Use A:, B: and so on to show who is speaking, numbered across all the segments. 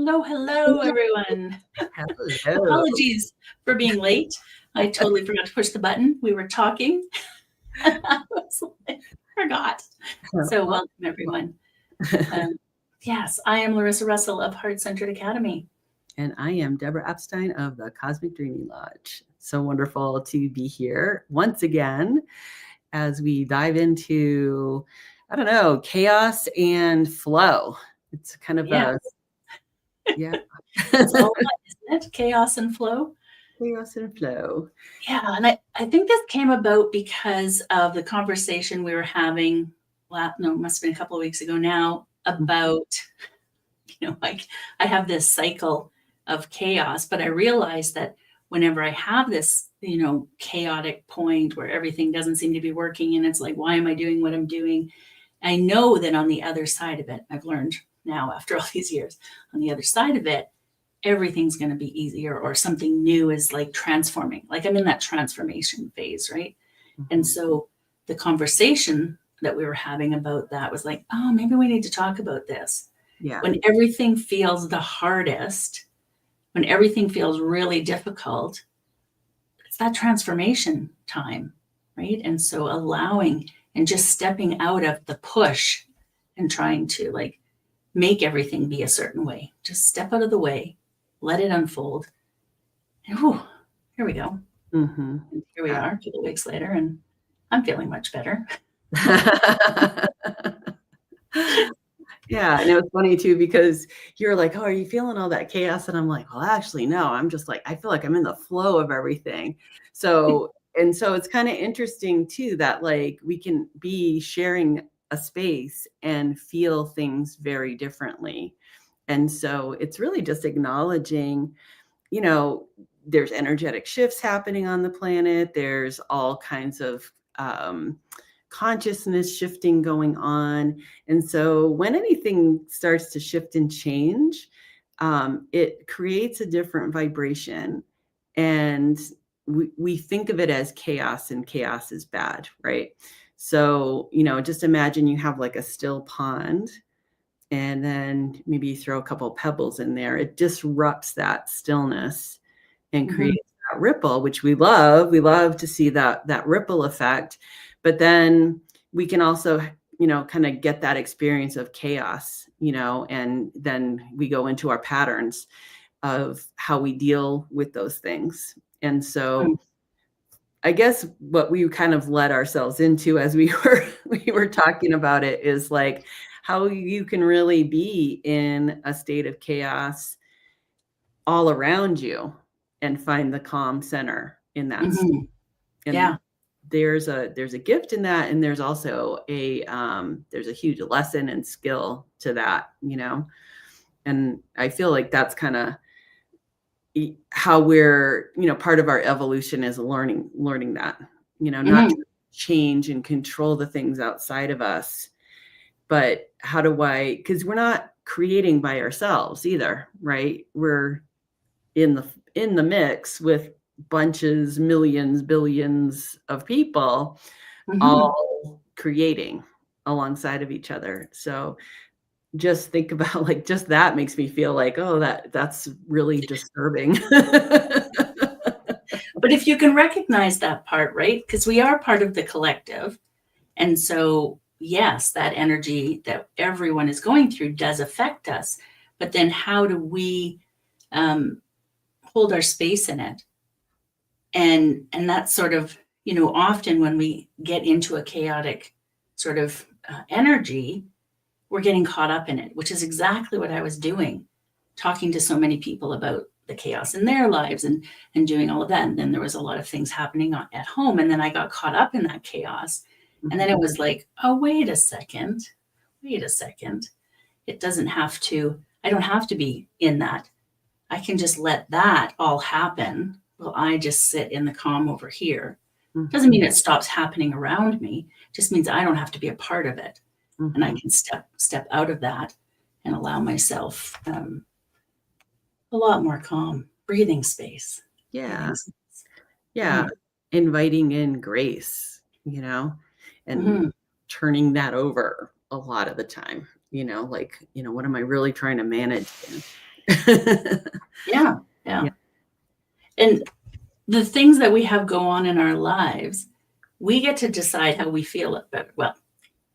A: Hello, everyone.
B: Hello.
A: Apologies for being late. I totally forgot to push the button. We were talking. I was like, forgot. So welcome, everyone. Yes, I am Larissa Russell of Heart Centered Academy.
B: And I am Deborah Epstein of the Cosmic Dreaming Lodge. So wonderful to be here once again as we dive into, chaos and flow. It's kind of
A: Yes.
B: Yeah.
A: It's all that, isn't it? Chaos and flow.
B: Chaos and flow.
A: Yeah, and I think this came about because of the conversation we were having, must have been a couple of weeks ago now, about, like I have this cycle of chaos, but I realized that whenever I have this, chaotic point where everything doesn't seem to be working and it's like, why am I doing what I'm doing? I know that on the other side of it, I've learned now after all these years, on the other side of it, everything's going to be easier or something new is like transforming. Like I'm in that transformation phase, right? Mm-hmm. And so the conversation that we were having about that was like, oh, maybe we need to talk about this.
B: Yeah.
A: When everything feels the hardest, when everything feels really difficult, it's that transformation time, right? And so allowing and just stepping out of the push and trying to like make everything be a certain way. Just step out of the way, let it unfold. And here we go.
B: Mm-hmm.
A: And here we are a couple of weeks later, and I'm feeling much better.
B: Yeah. And it was funny too, because you're like, oh, are you feeling all that chaos? And I'm like, well, actually, no, I'm just like, I feel like I'm in the flow of everything. So it's kind of interesting too, that like we can be sharing a space and feel things very differently. And so it's really just acknowledging, there's energetic shifts happening on the planet. There's all kinds of, consciousness shifting going on. And so when anything starts to shift and change, it creates a different vibration. And we think of it as chaos, and chaos is bad, right? So, just imagine you have like a still pond, and then maybe you throw a couple of pebbles in there. It disrupts that stillness and creates that ripple, which we love. We love to see that ripple effect. But then we can also, kind of get that experience of chaos, and then we go into our patterns of how we deal with those things. And so I guess what we kind of led ourselves into as we were talking about it is like how you can really be in a state of chaos all around you and find the calm center in that.
A: Mm-hmm.
B: And there's a gift in that, and there's also there's a huge lesson and skill to that, and I feel like that's kind of how we're, part of our evolution is learning that, not to change and control the things outside of us, but because we're not creating by ourselves either, right? We're in the mix with bunches, millions, billions of people, all creating alongside of each other. So just think about like, just that makes me feel like, oh, that's really disturbing.
A: But if you can recognize that part, right? Because we are part of the collective. And so, yes, that energy that everyone is going through does affect us. But then how do we hold our space in it? And that's sort of, often when we get into a chaotic sort of energy, we're getting caught up in it, which is exactly what I was doing, talking to so many people about the chaos in their lives and doing all of that. And then there was a lot of things happening at home. And then I got caught up in that chaos. And then it was like, oh, wait a second. It doesn't have to, I don't have to be in that. I can just let that all happen while I just sit in the calm over here. Doesn't mean it stops happening around me. It just means I don't have to be a part of it. And I can step out of that and allow myself a lot more calm, breathing space.
B: Yeah. Inviting in grace, and turning that over a lot of the time, like, what am I really trying to manage?
A: Yeah, yeah.
B: Yeah.
A: And the things that we have go on in our lives, we get to decide how we feel about, well,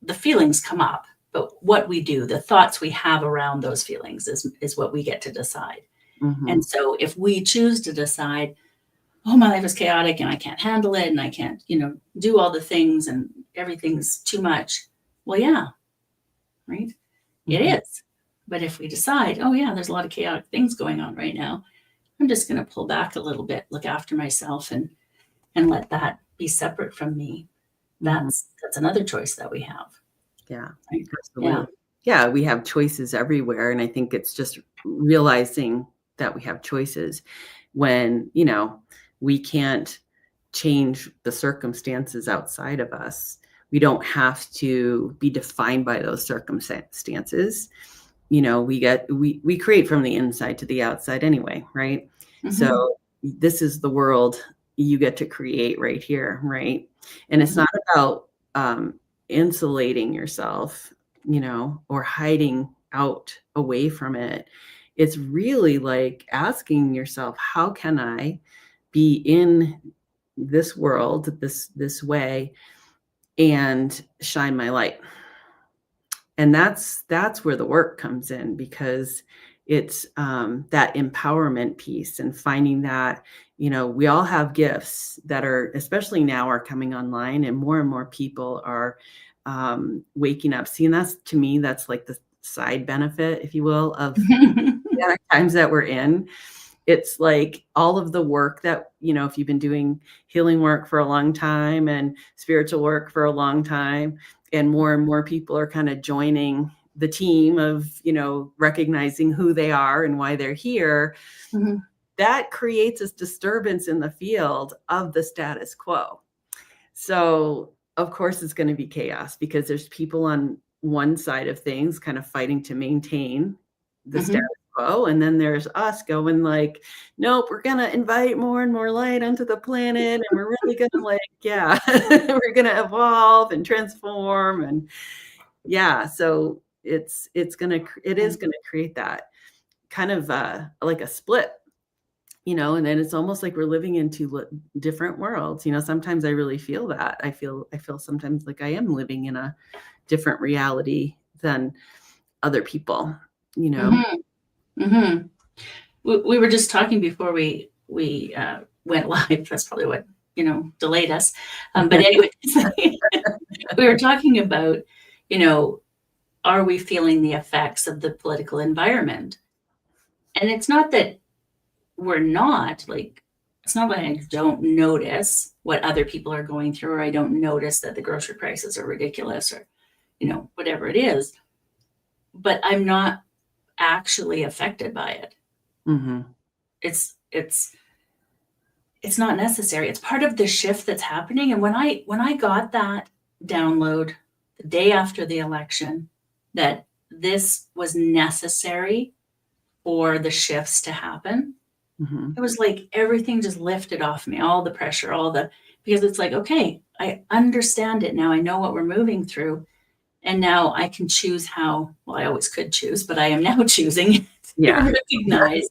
A: the feelings come up, but what we do, the thoughts we have around those feelings is what we get to decide.
B: Mhm.
A: And so if we choose to decide, oh, my life is chaotic and I can't handle it and I can't, do all the things and everything's too much. Well, yeah, right? It
B: Mhm.
A: is. But if we decide, oh, yeah, there's a lot of chaotic things going on right now, I'm just going to pull back a little bit, look after myself and let that be separate from me.
B: Mhm.
A: That's another choice that we have.
B: Yeah,
A: Right? Yeah.
B: absolutely. Yeah, we have choices everywhere, and I think it's just realizing that we have choices when, we can't change the circumstances outside of us. We don't have to be defined by those circumstances. We create from the inside to the outside anyway, right?
A: Hmm.
B: So this is the world you get to create right here, right? And it's
A: Hmm.
B: not about insulating yourself, or hiding out away from it. It's really like asking yourself, how can I be in this world this way and shine my light? And that's where the work comes in, because it's that empowerment piece and finding that, we all have gifts that are, especially now, are coming online, and more people are waking up. See, and that's, to me, that's like the side benefit, if you will, of the times that we're in. It's like all of the work that, if you've been doing healing work for a long time and spiritual work for a long time, and more people are kind of joining the team of, recognizing who they are and why they're here,
A: Hmm.
B: that creates this disturbance in the field of the status quo. So, of course, it's going to be chaos, because there's people on one side of things kind of fighting to maintain the status
A: Hmm.
B: quo. And then there's us going like, nope, we're going to invite more and more light onto the planet. And we're really going to, like, yeah, we're going to evolve and transform. And yeah, so it is going to create that kind of like a split, and then it's almost like we're living in two different worlds. Sometimes I really feel that. I feel sometimes like I am living in a different reality than other people, you know?
A: Hmm. Hmm. We were just talking before we went live. That's probably what delayed us. But anyway, we were talking about, you know, are we feeling the effects of the political environment? And it's not that we're not, like, it's not like I don't notice what other people are going through, or I don't notice that the grocery prices are ridiculous, or whatever it is, but I'm not actually affected by it.
B: Mhm.
A: It's it's not necessary. It's part of the shift that's happening. And when I got that download the day after the election, that this was necessary for the shifts to happen,
B: Mhm.
A: it was like everything just lifted off me, all the pressure, because it's like, okay, I understand it now. I know what we're moving through. And now I can choose how, well, I always could choose, but I am now choosing to
B: Yeah.
A: recognize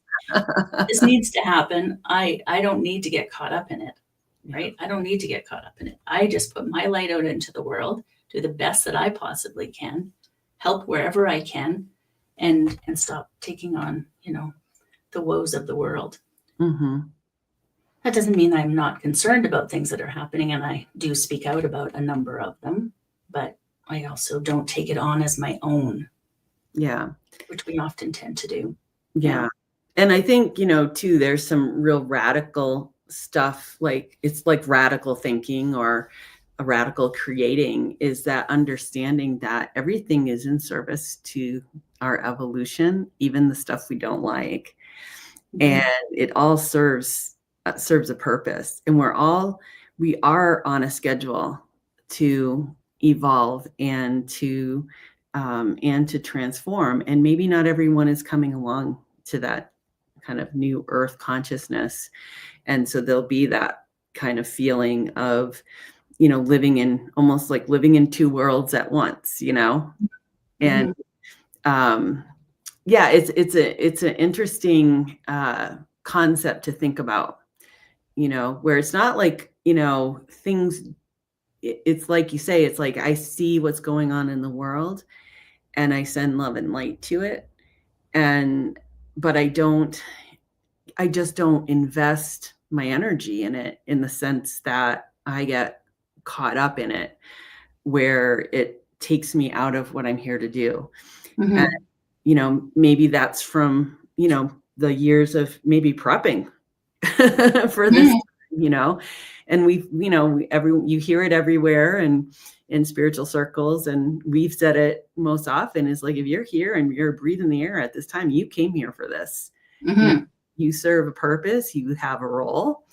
A: this needs to happen. I don't need to get caught up in it,
B: Yeah.
A: right? I don't need to get caught up in it. I just put my light out into the world, do the best that I possibly can, help wherever I can, and stop taking on, the woes of the world.
B: Mhm.
A: That doesn't mean I'm not concerned about things that are happening, and I do speak out about a number of them, but I also don't take it on as my own,
B: Yeah.
A: which we often tend to do. Yeah.
B: Yeah. And I think, too, there's some real radical stuff, like it's like radical thinking or a radical creating, is that understanding that everything is in service to our evolution, even the stuff we don't like. And
A: Mhm.
B: it all serves a purpose. And we are on a schedule to evolve and to transform. And maybe not everyone is coming along to that kind of new earth consciousness. And so there'll be that kind of feeling of, almost like living in two worlds at once, and
A: Mhm.
B: um Yeah, it's an interesting concept to think about, where it's not like, things, it's like you say, it's like I see what's going on in the world and I send love and light to it. And, but I just don't invest my energy in it in the sense that I get caught up in it where it takes me out of what I'm here to do. And,
A: Mhm.
B: maybe that's from, the years of maybe prepping for this,
A: Mm.
B: you know, and you hear it everywhere and in spiritual circles. And we've said it most often is like, if you're here and you're breathing the air at this time, you came here for this, you know,
A: Mhm.
B: you serve a purpose, you have a role.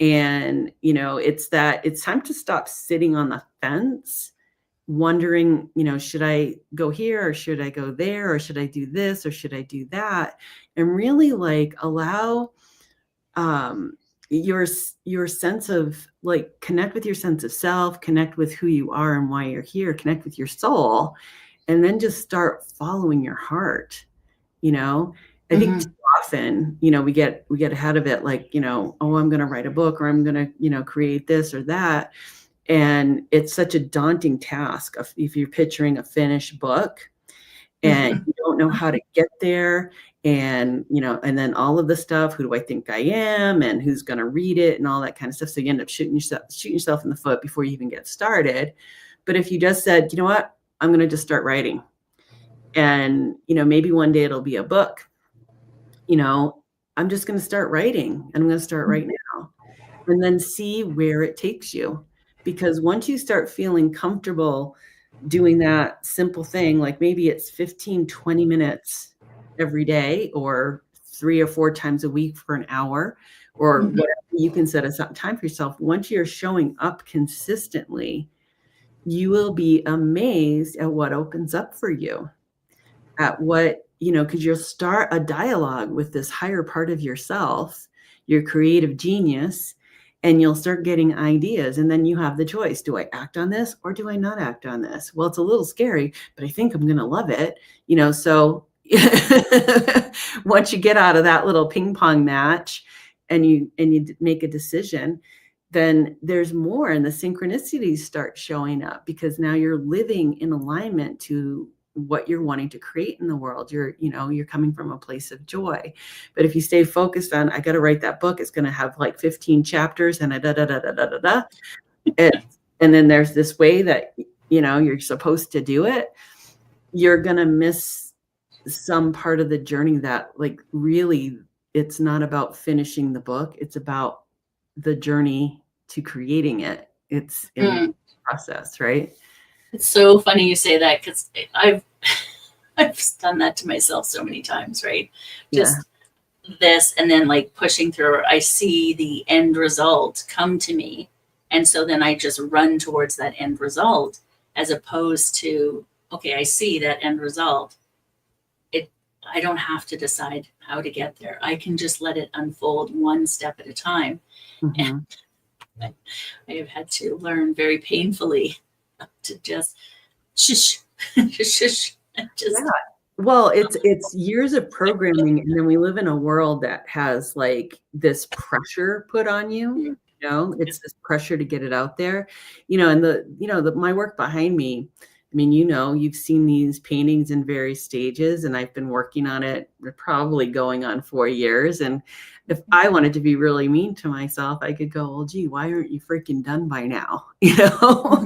B: And, it's time to stop sitting on the fence wondering, should I go here or should I go there or should I do this or should I do that? And really like allow um your sense of like connect with your sense of self, connect with who you are and why you're here, connect with your soul, and then just start following your heart. you know I think too
A: Mhm.
B: often, we get ahead of it, like, oh, I'm going to write a book or I'm going to, create this or that. And it's such a daunting task if you're picturing a finished book and
A: Mhm.
B: you don't know how to get there. And, and then all of the stuff, who do I think I am and who's going to read it and all that kind of stuff. So you end up shooting yourself in the foot before you even get started. But if you just said, you know what, I'm going to just start writing, and, maybe one day it'll be a book, you know, I'm just going to start writing and I'm going to start right now and then see where it takes you. Because once you start feeling comfortable doing that simple thing, like maybe it's 15, 20 minutes every day or 3 or 4 times a week for an hour or
A: Mhm.
B: whatever, you can set aside time for yourself. Once you're showing up consistently, you will be amazed at what opens up for you, at what, because you'll start a dialogue with this higher part of yourself, your creative genius, and you'll start getting ideas. And then you have the choice. Do I act on this or do I not act on this? Well, it's a little scary, but I think I'm going to love it. So once you get out of that little ping pong match and you make a decision, then there's more and the synchronicities start showing up because now you're living in alignment to what you're wanting to create in the world. You're coming from a place of joy. But if you stay focused on, I got to write that book, it's going to have like 15 chapters and a da da da da da da da. And then there's this way that, you're supposed to do it. You're going to miss some part of the journey that like really it's not about finishing the book. It's about the journey to creating it. It's in the
A: Mm.
B: process, right?
A: It's so funny you say that because I've done that to myself so many times, right?
B: Yeah.
A: Just this and then like pushing through. I see the end result come to me, and so then I just run towards that end result as opposed to, okay, I see that end result. It I don't have to decide how to get there. I can just let it unfold one step at a time.
B: Mhm.
A: And I have had to learn very painfully to just shush, shush,
B: Yeah.
A: just
B: Well, it's years of programming, and then we live in a world that has, like, this pressure put on you, It's this pressure to get it out there, and my work behind me, I mean, you've seen these paintings in various stages, and I've been working on it, probably going on 4 years, and if I wanted to be really mean to myself, I could go, "Well, gee, why aren't you freaking done by now?" You know?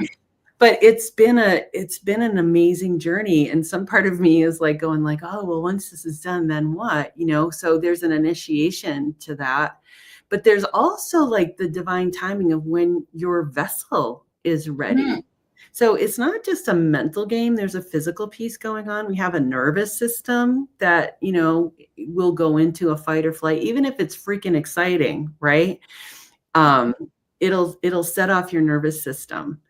B: But it's been an amazing journey, and some part of me is like going like, oh, well, once this is done, then what? So there's an initiation to that, but there's also like the divine timing of when your vessel is ready.
A: Mhm.
B: So it's not just a mental game, there's a physical piece going on. We have a nervous system that, will go into a fight or flight, even if it's freaking exciting, right? um it'll set off your nervous system,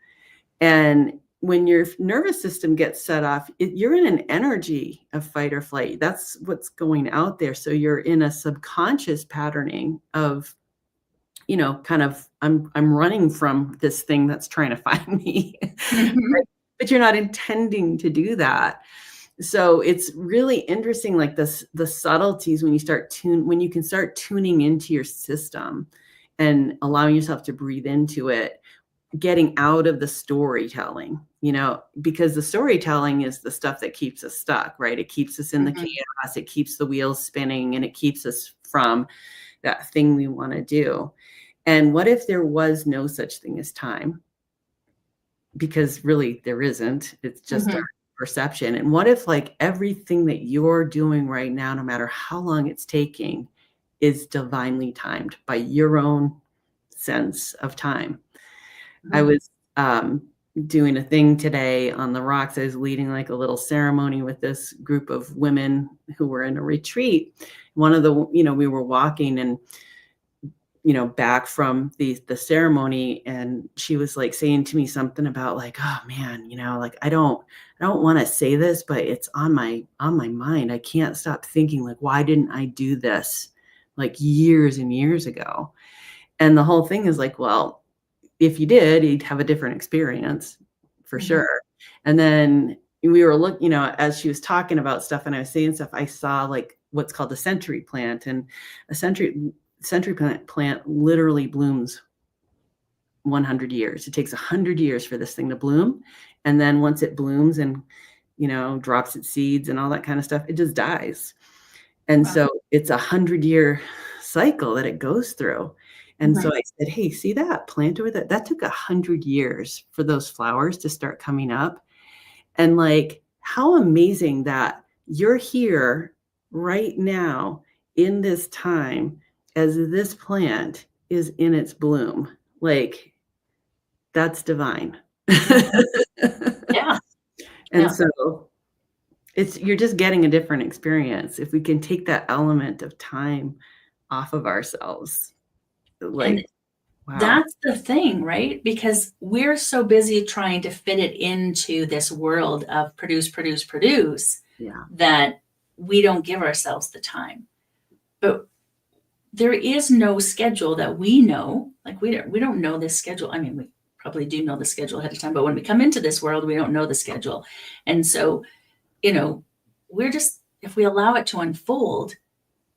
B: and when your nervous system gets set off, you're in an energy of fight or flight. That's what's going out there. So you're in a subconscious patterning of, kind of, I'm running from this thing that's trying to find me.
A: Mhm.
B: Right? But you're not intending to do that. So it's really interesting, like the subtleties when when you can start tuning into your system and allowing yourself to breathe into it, getting out of the storytelling, because the storytelling is the stuff that keeps us stuck, right? It keeps us in the
A: Mhm.
B: chaos, it keeps the wheels spinning, and it keeps us from that thing we want to do. And what if there was no such thing as time? Because really there isn't. It's just our
A: Mhm.
B: perception. And what if like everything that you're doing right now, no matter how long it's taking, is divinely timed by your own sense of time? I
A: Mhm.
B: was doing a thing today on the rocks. I was leading like a little ceremony with this group of women who were in a retreat. One of the, we were walking and back from the ceremony, and she was like saying to me something about like, oh man, like I don't want to say this, but it's on my mind. I can't stop thinking like, why didn't I do this like years and years ago? And the whole thing is like, well, if you did, you'd have a different experience for
A: Mhm.
B: sure. And then we were looking, as she was talking about stuff and I was saying stuff, I saw like what's called a century plant, and a century plant literally blooms 100 years. It takes 100 years for this thing to bloom. And then once it blooms and, drops its seeds and all that kind of stuff, it just dies. And
A: Wow.
B: so it's 100-year cycle that it goes through. And so
A: Mhm.
B: I said, hey, see that plant over there? That took 100 years for those flowers to start coming up. And like, how amazing that you're here right now in this time as this plant is in its bloom. Like, that's divine.
A: Mhm. Yeah.
B: And
A: Yeah.
B: so you're just getting a different experience if we can take that element of time off of ourselves.
A: And
B: Like, wow.
A: that's the thing, right? Because we're so busy trying to fit it into this world of produce, produce, produce
B: Yeah.
A: that we don't give ourselves the time. But there is no schedule that we know. Like we don't know this schedule. I mean, we probably do know the schedule ahead of time, but when we come into this world, we don't know the schedule. And so, you know, we're just if we allow it to unfold,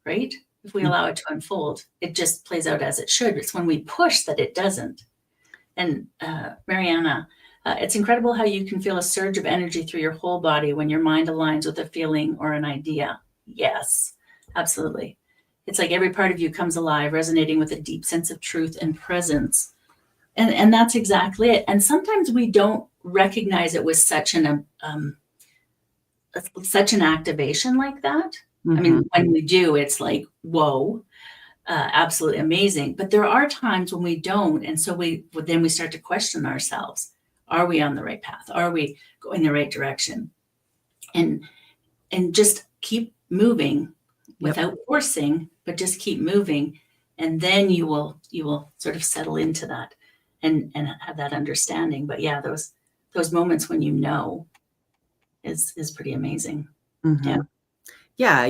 A: right? If we
B: Mm,
A: allow it to unfold, it just plays out as it should. It's when we push that it doesn't. And Mariana, it's incredible how you can feel a surge of energy through your whole body when your mind aligns with a feeling or an idea. Yes, absolutely. It's like every part of you comes alive, resonating with a deep sense of truth and presence. And that's exactly it. And sometimes we don't recognize it with such an activation like that. I
B: mhm.
A: mean, when we do, it's like, whoa, absolutely amazing. But there are times when we don't, and so then we start to question ourselves: Are we on the right path? Are we going the right direction? And just keep moving
B: Yep.
A: without forcing, but just keep moving, and then you will sort of settle into that and have that understanding. But yeah, those moments when is pretty amazing. Yeah.
B: Mhm. Yeah,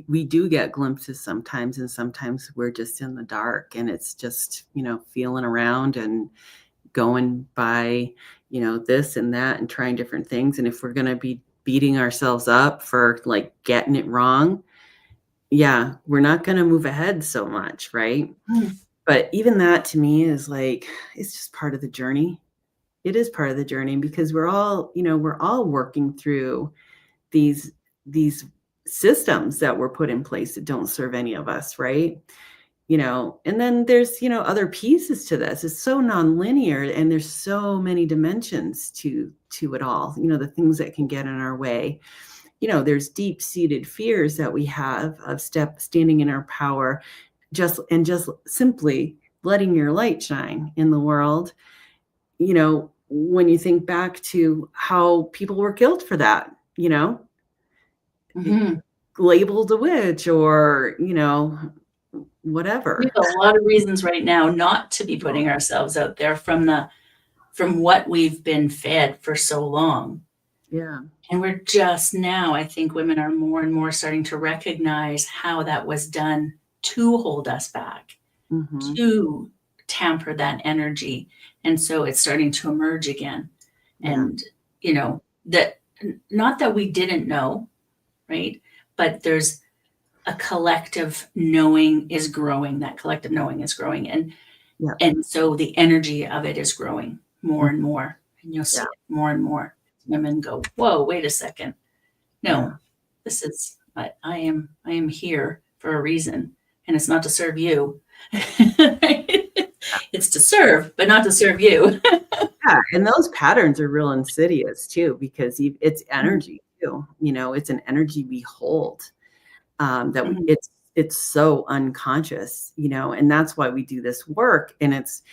B: we do get glimpses sometimes, and sometimes we're just in the dark and it's just, feeling around and going by, this and that and trying different things. And if we're going to be beating ourselves up for like getting it wrong, yeah, we're not going to move ahead so much, right?
A: Mm.
B: But even that to me is like, it's just part of the journey. It is part of the journey because we're all working through these these systems that were put in place that don't serve any of us, right? And then there's, other pieces to this. It's so nonlinear and there's so many dimensions to it all, the things that can get in our way. There's deep-seated fears that we have of standing in our power, just simply letting your light shine in the world. When you think back to how people were killed for that,
A: Mhm.
B: labeled a witch or,
A: We
B: whatever.
A: have a lot of reasons right now not to be putting ourselves out there from what we've been fed for so long.
B: Yeah.
A: And we're just now, I think women are more and more starting to recognize how that was done to hold us back,
B: Mhm.
A: to tamper that energy. And so it's starting to emerge again.
B: Yeah.
A: And, that not that we didn't know, right? But there's a collective knowing is growing. That collective knowing is growing.
B: Yeah.
A: And so the energy of it is growing more and more. And you'll see
B: Yeah.
A: it more and more. Women go, whoa, wait a second.
B: Yeah.
A: No, this is I am here for a reason. And it's not to serve you. It's to serve, but not to serve you.
B: Yeah, and those patterns are real insidious too, because it's
A: Mhm,
B: energy too. It's an energy we hold, that
A: mhm,
B: it's so unconscious, and that's why we do this work. And it's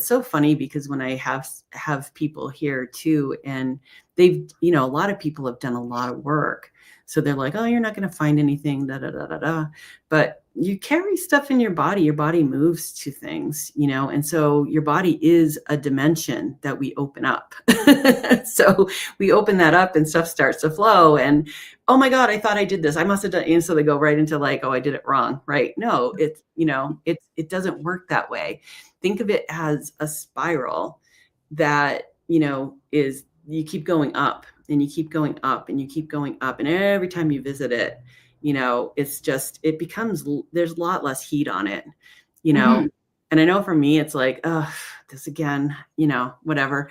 B: so funny because when I have people here too, and a lot of people have done a lot of work. So they're like, oh, you're not going to find anything, da, da, da, da, da. But you carry stuff in your body moves to things, and so your body is a dimension that we open up. So we open that up and stuff starts to flow, and oh my God, I thought I did this. I must have done. And so they go right into like, oh, I did it wrong. Right. No, it doesn't work that way. Think of it as a spiral that, is you keep going up and you keep going up and you keep going up. And every time you visit it, it becomes, there's a lot less heat on it, you know?
A: mhm,
B: And I know for me, it's like, oh, this again, whatever.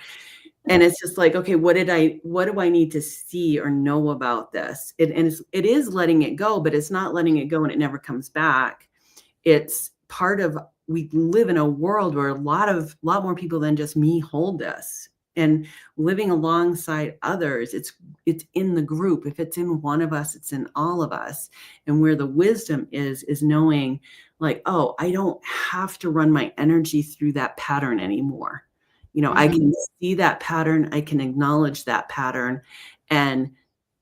B: And it's just like, okay, what do I need to see or know about this? It is letting it go, but it's not letting it go and it never comes back. It's part of, we live in a world where a lot more people than just me hold this. And living alongside others, it's in the group. If it's in one of us, it's in all of us. And where the wisdom is knowing like, oh, I don't have to run my energy through that pattern anymore. I
A: mhm,
B: can see that pattern, I can acknowledge that pattern and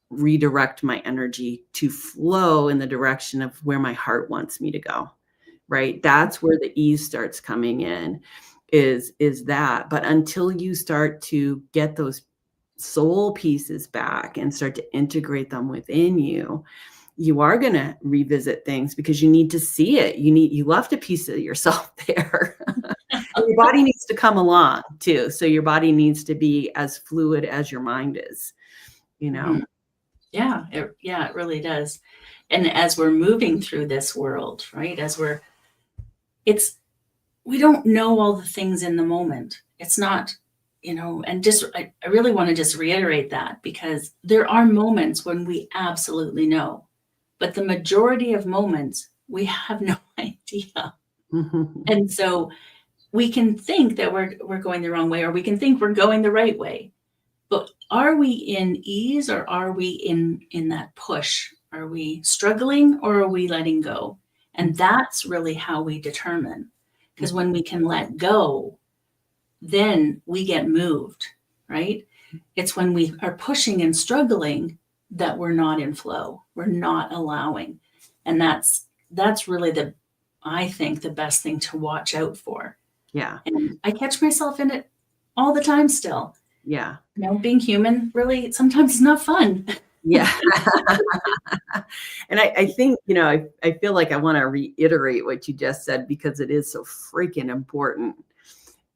B: redirect my energy to flow in the direction of where my heart wants me to go. Right? That's where the ease starts coming in, is that. But until you start to get those soul pieces back and start to integrate them within you, you are going to revisit things because you need to see it. You left a piece of yourself there. And your body needs to come along too. So your body needs to be as fluid as your mind is, you know?
A: mhm. Yeah, it really does. And as we're moving through this world, right? It's we don't know all the things in the moment. It's not, and just I really want to just reiterate that because there are moments when we absolutely know, but the majority of moments we have no idea.
B: Mhm.
A: And so we can think that we're going the wrong way, or we can think we're going the right way. But are we in ease, or are we in that push? Are we struggling, or are we letting go? And that's really how we determine. Because when we can let go, then we get moved, right? It's when we are pushing and struggling that we're not in flow. We're not allowing. And that's really I think the best thing to watch out for.
B: Yeah.
A: And I catch myself in it all the time still.
B: Yeah.
A: Being human really sometimes is not fun.
B: Yeah. And I think, I feel like I want to reiterate what you just said because it is so freaking important.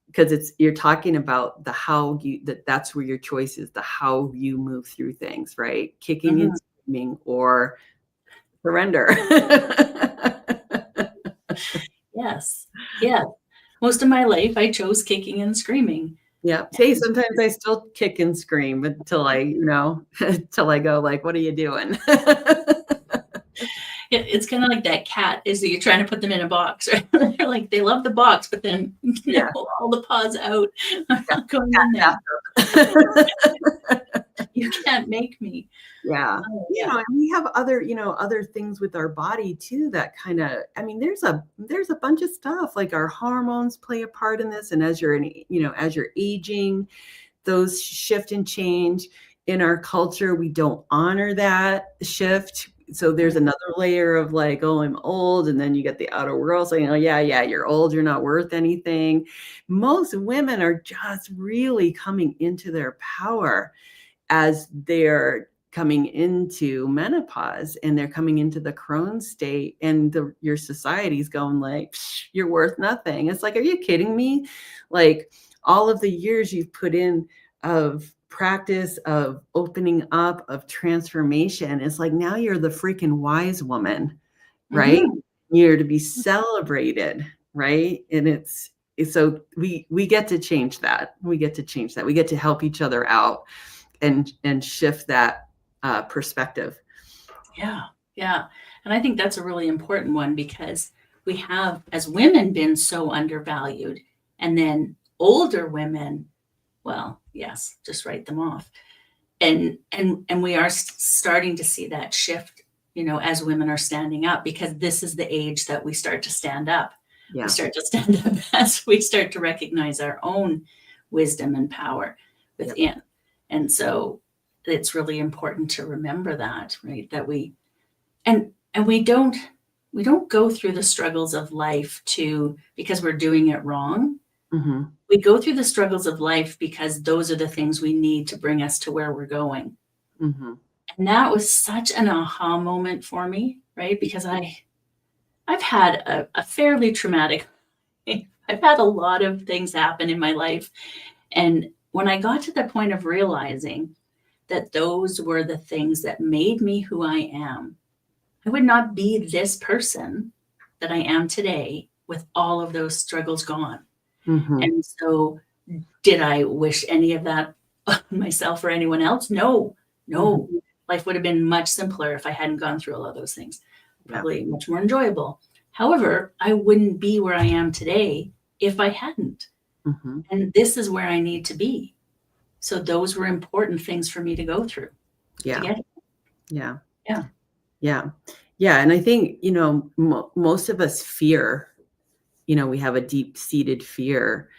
B: Because you're talking about the how that's where your choice is, the how you move through things, right? Kicking and
A: Mhm.
B: screaming or surrender.
A: Yes. Yeah. Most of my life, I chose kicking and screaming.
B: Yeah. Hey, sometimes I still kick and scream until till I go like, what are you doing?
A: It's kind of like that cat is that you're trying to put them in a box, right? They're like, they love the box, but then,
B: Yeah.
A: all the paws out. I'm
B: Yeah.
A: not going in there.
B: Cat.
A: You can't make me.
B: Yeah.
A: Oh, yeah.
B: And we have other things with our body too that kind of, I mean, there's a bunch of stuff like our hormones play a part in this. And as you're aging, those shift and change in our culture, we don't honor that shift. So there's another layer of like, oh, I'm old. And then you get the outer world saying, oh, yeah, you're old. You're not worth anything. Most women are just really coming into their power as they're coming into menopause and they're coming into the crone state, and your society's going like, "Psh, you're worth nothing." It's like, are you kidding me? Like all of the years you've put in of practice of opening up, of transformation. It's like now you're the freaking wise woman, right?
A: Mhm.
B: You're to be celebrated, right? And so we get to change that. We get to change that. We get to help each other out and shift that perspective.
A: Yeah, yeah. And I think that's a really important one because we have, as women, been so undervalued. And then older women, well, yes, just write them off. And we are starting to see that shift, as women are standing up, because this is the age that we start to stand up. We
B: Yeah.
A: start to stand up as we start to recognize our own wisdom and power
B: Yep.
A: within. And so it's really important to remember that, right? That and we don't go through the struggles of life because we're doing it wrong.
B: Mm-hmm.
A: We go through the struggles of life because those are the things we need to bring us to where we're going.
B: Mm-hmm.
A: And that was such an aha moment for me, right? Because I've had a fairly traumatic, I've had a lot of things happen in my life. And when I got to the point of realizing that those were the things that made me who I am, I would not be this person that I am today with all of those struggles gone.
B: Mm-hmm.
A: And so, did I wish any of that on myself or anyone else? No.
B: Mm-hmm.
A: Life would have been much simpler if I hadn't gone through all of those things.
B: Yeah.
A: Probably much more enjoyable. However, I wouldn't be where I am today if I hadn't.
B: Mm-hmm.
A: And this is where I need to be. So those were important things for me to go through.
B: Yeah.
A: To get it.
B: Yeah.
A: Yeah.
B: Yeah. Yeah. And I think, most of us fear, we have a deep-seated fear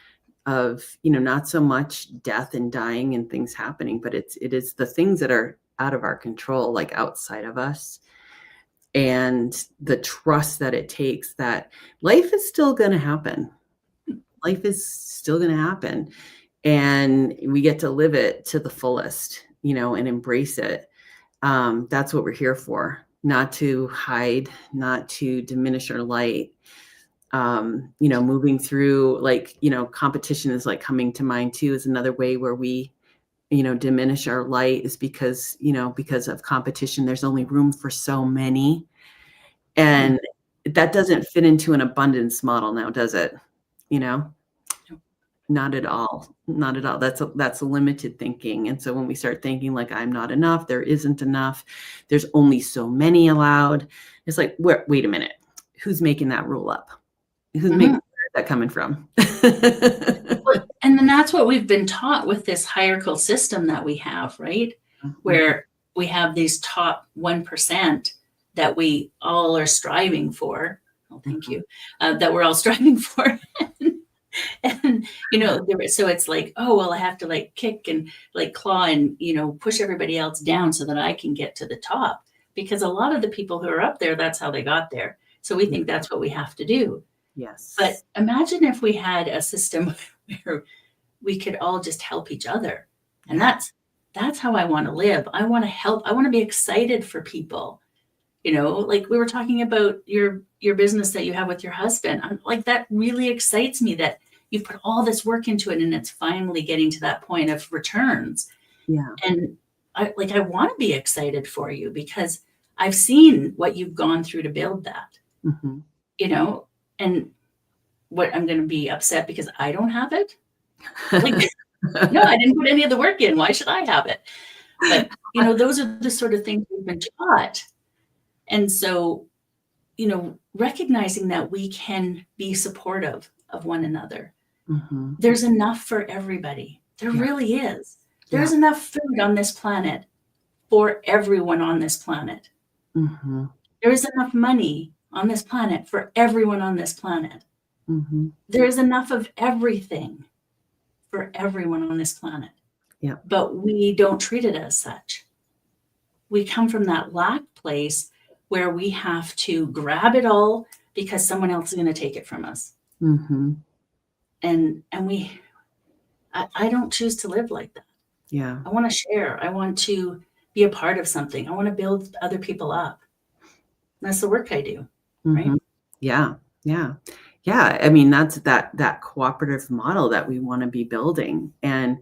B: of, not so much death and dying and things happening, but it is the things that are out of our control, like outside of us, and the trust that it takes that life is still going to happen. Life is still going to happen. And we get to live it to the fullest, and embrace it. That's what we're here for, not to hide, not to diminish our light. Moving through, competition is like coming to mind too, is another way where we, diminish our light, is because of competition. There's only room for so many. And that doesn't fit into an abundance model now, does it? Not at all. Not at all. That's a limited thinking. And so when we start thinking like I'm not enough, there isn't enough, there's only so many allowed. It's like, wait a minute. Who's making that rule up? Who's making that coming from?
A: Well, and then that's what we've been taught with this hierarchical system that we have, right? Where we have these top 1% that we all are striving for. Oh, thank you. That we're all striving for. And so it's like, oh, well, I have to like kick and like claw and push everybody else down so that I can get to the top, because a lot of the people who are up there, that's how they got there. So we think that's what we have to do.
B: Yes.
A: But imagine if we had a system where we could all just help each other. And that's how I want to live. I want to help. I want to be excited for people. Like we were talking about your business that you have with your husband. I'm like, that really excites me that you've put all this work into it and it's finally getting to that point of returns.
B: Yeah.
A: And I want to be excited for you because I've seen what you've gone through to build that.
B: Mm-hmm.
A: And what, I'm going to be upset because I don't have it. Like, no, I didn't put any of the work in. Why should I have it? But, those are the sort of things we've been taught. And so, recognizing that we can be supportive of one another.
B: Mm-hmm.
A: There's enough for everybody. There really is. There's enough food on this planet for everyone on this planet.
B: Mm-hmm.
A: There is enough money on this planet for everyone on this planet.
B: Mm-hmm.
A: There is enough of everything for everyone on this planet.
B: Yeah.
A: But we don't treat it as such. We come from that lack place where we have to grab it all because someone else is going to take it from us.
B: Mm-hmm.
A: And I don't choose to live like that.
B: Yeah.
A: I want to share. I want to be a part of something. I want to build other people up. And that's the work I do. Right?
B: Mm-hmm. Yeah. Yeah. Yeah. I mean, that's that cooperative model that we want to be building. And,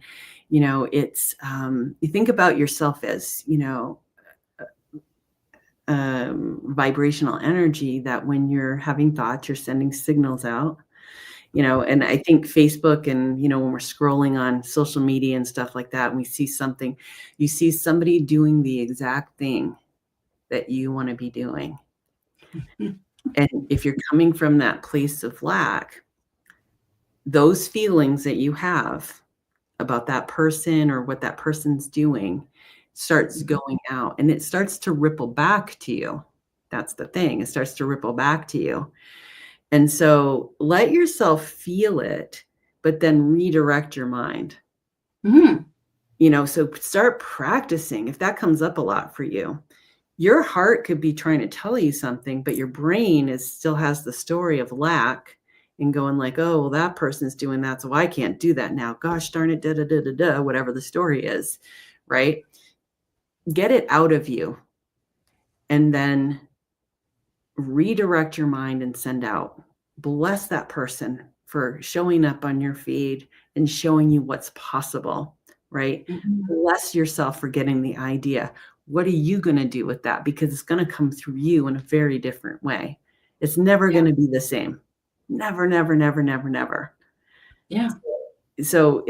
B: It's you think about yourself as, vibrational energy, that when you're having thoughts, you're sending signals out, and I think Facebook and, when we're scrolling on social media and stuff like that, and we see something, you see somebody doing the exact thing that you want to be doing. And if you're coming from that place of lack, those feelings that you have about that person or what that person's doing starts going out, and it starts to ripple back to you. That's the thing. It starts to ripple back to you. And so let yourself feel it, but then redirect your mind.
A: Mhm.
B: So start practicing. If that comes up a lot for you, your heart could be trying to tell you something, but your brain still has the story of lack and going like, oh, well, that person's doing that, so I can't do that now. Gosh darn it, da da da da da, whatever the story is, right? Get it out of you, and then redirect your mind and send out. Bless that person for showing up on your feed and showing you what's possible, right?
A: Mhm.
B: Bless yourself for getting the idea. What are you going to do with that? Because it's going to come through you in a very different way. It's never
A: Yeah.
B: going to be the same. Never, never, never, never, never.
A: Yeah.
B: So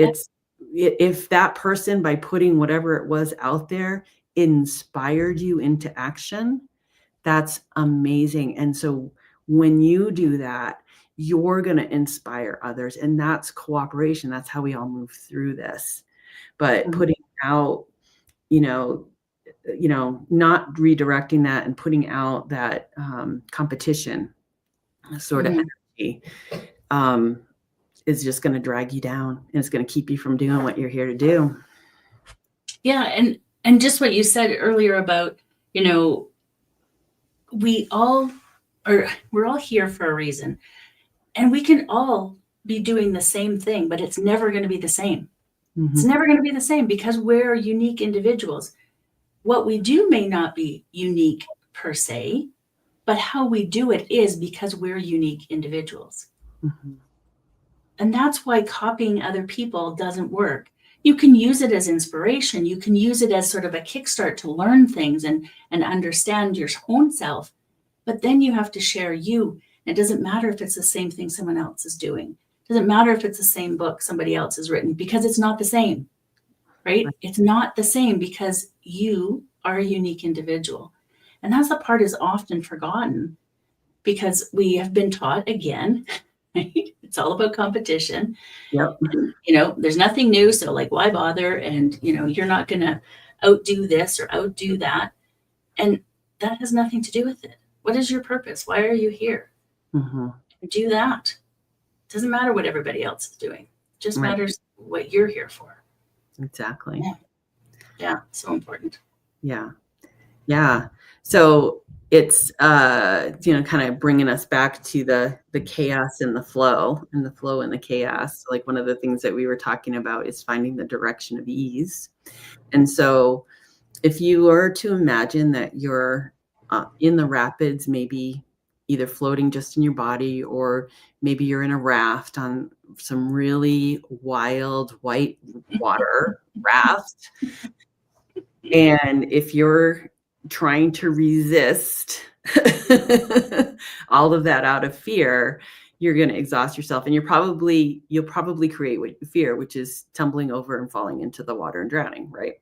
B: if that person, by putting whatever it was out there, inspired you into action, that's amazing. And so when you do that, you're going to inspire others, and that's cooperation. That's how we all move through this. But
A: Mhm.
B: putting out, you know, not redirecting that and putting out that competition sort of
A: Mhm.
B: energy is just going to drag you down, and it's going to keep you from doing what you're here to do.
A: Yeah, and just what you said earlier about, you know, we all we're all here for a reason. And we can all be doing the same thing, but it's never going to be the same. It's
B: Mm-hmm.
A: never going to be the same because we're unique individuals. What we do may not be unique per se, but how we do it is because we're unique individuals.
B: Mm-hmm.
A: And that's why copying other people doesn't work. You can use it as inspiration. You can use it as sort of a kickstart to learn things and understand your own self. But then you have to share you. It doesn't matter if it's the same thing someone else is doing. It doesn't matter if it's the same book somebody else has written because it's not the same, right? It's not the same because you are a unique individual. And that's the part is often forgotten because we have been taught again, right? It's all about competition.
B: Yep.
A: And, there's nothing new. So like, why bother? And, you're not going to outdo this or outdo that. And that has nothing to do with it. What is your purpose? Why are you here?
B: Mm-hmm.
A: Do that. It doesn't matter what everybody else is doing. It just
B: Right.
A: matters what you're here for.
B: Exactly.
A: Yeah. Yeah. So important.
B: Yeah. Yeah. So it's kind of bringing us back to the chaos and the flow, and the flow and the chaos. Like one of the things that we were talking about is finding the direction of ease. And so if you were to imagine that you're in the rapids, maybe either floating just in your body, or maybe you're in a raft on some really wild white water raft. And if you're trying to resist all of that out of fear, you're going to exhaust yourself, and you'll probably create what you fear, which is tumbling over and falling into the water and drowning, right?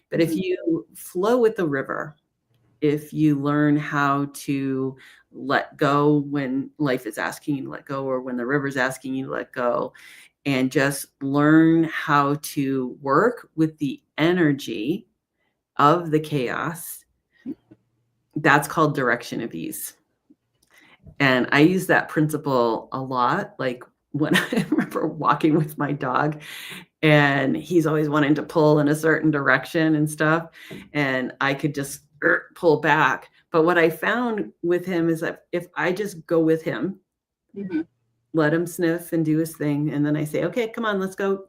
B: But if you flow with the river, if you learn how to let go when life is asking you to let go, or when the river's asking you to let go, and just learn how to work with the energy of the chaos, that's called direction of ease. And I use that principle a lot. Like when I remember walking with my dog, and he's always wanting to pull in a certain direction and stuff, and I could just pull back. But what I found with him is that if I just go with him, let him sniff and do his thing, and then I say, okay, come on, let's go,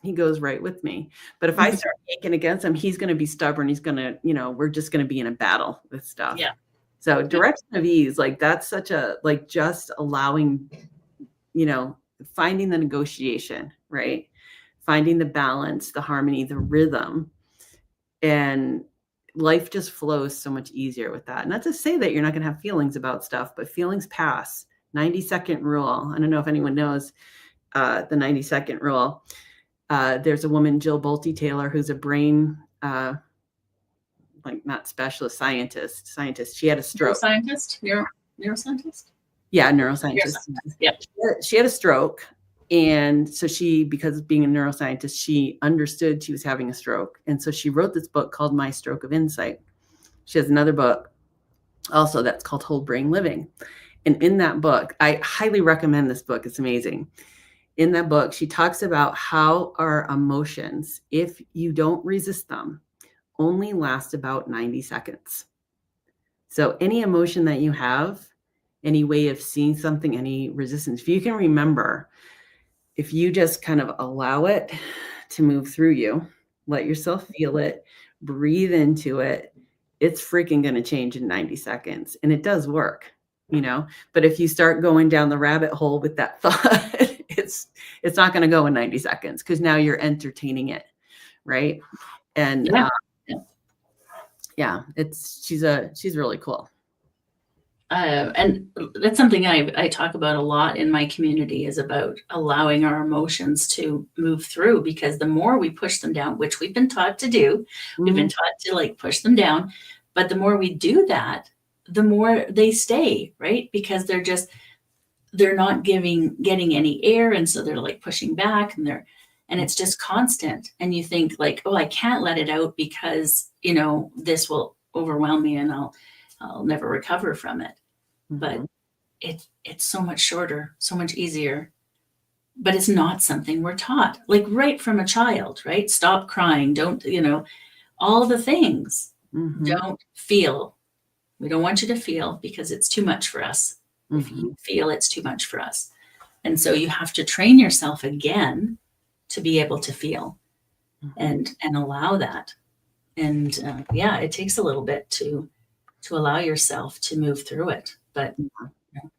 B: he goes right with me. But if I start yanking against him, he's going to be stubborn. He's going to, we're just going to be in a battle with stuff.
A: Yeah.
B: So direction of ease, like that's such a, like just allowing, finding the negotiation, right? finding the balance, the harmony, the rhythm, and life just flows so much easier with that. Not to say that you're not going to have feelings about stuff, but feelings pass. 90-second rule. I don't know if anyone knows the 90-second rule. There's a woman, Jill Bolte Taylor, who's a brain, like not specialist, scientist. She had a stroke.
A: Neuroscientist?
B: Yeah, neuroscientist.
A: Yep.
B: She had a stroke. And so because being a neuroscientist, she understood she was having a stroke. And so she wrote this book called My Stroke of Insight. She has another book also that's called Whole Brain Living. And in that book, I highly recommend this book. It's amazing. In that book, she talks about how our emotions, if you don't resist them, only last about 90 seconds. So any emotion that you have, any way of seeing something, any resistance, if you can remember, if you just kind of allow it to move through you, let yourself feel it, breathe into it, it's freaking going to change in 90 seconds. And it does work, but if you start going down the rabbit hole with that thought, it's not going to go in 90 seconds because now you're entertaining it. Right. And she's really cool.
A: And that's something I talk about a lot in my community, is about allowing our emotions to move through, because the more we push them down, which we've been taught to do, we've been taught to push them down, but the more we do that, the more they stay, right? Because they're not getting any air. And so they're pushing back, and it's just constant. And you think oh, I can't let it out because, this will overwhelm me and I'll never recover from it. But it's so much shorter, so much easier. But it's not something we're taught, right from a child, right? Stop crying. Don't, all the things. Don't feel. We don't want you to feel because it's too much for us. If you feel, it's too much for us. And so you have to train yourself again to be able to feel and allow that. And it takes a little bit to allow yourself to move through it, but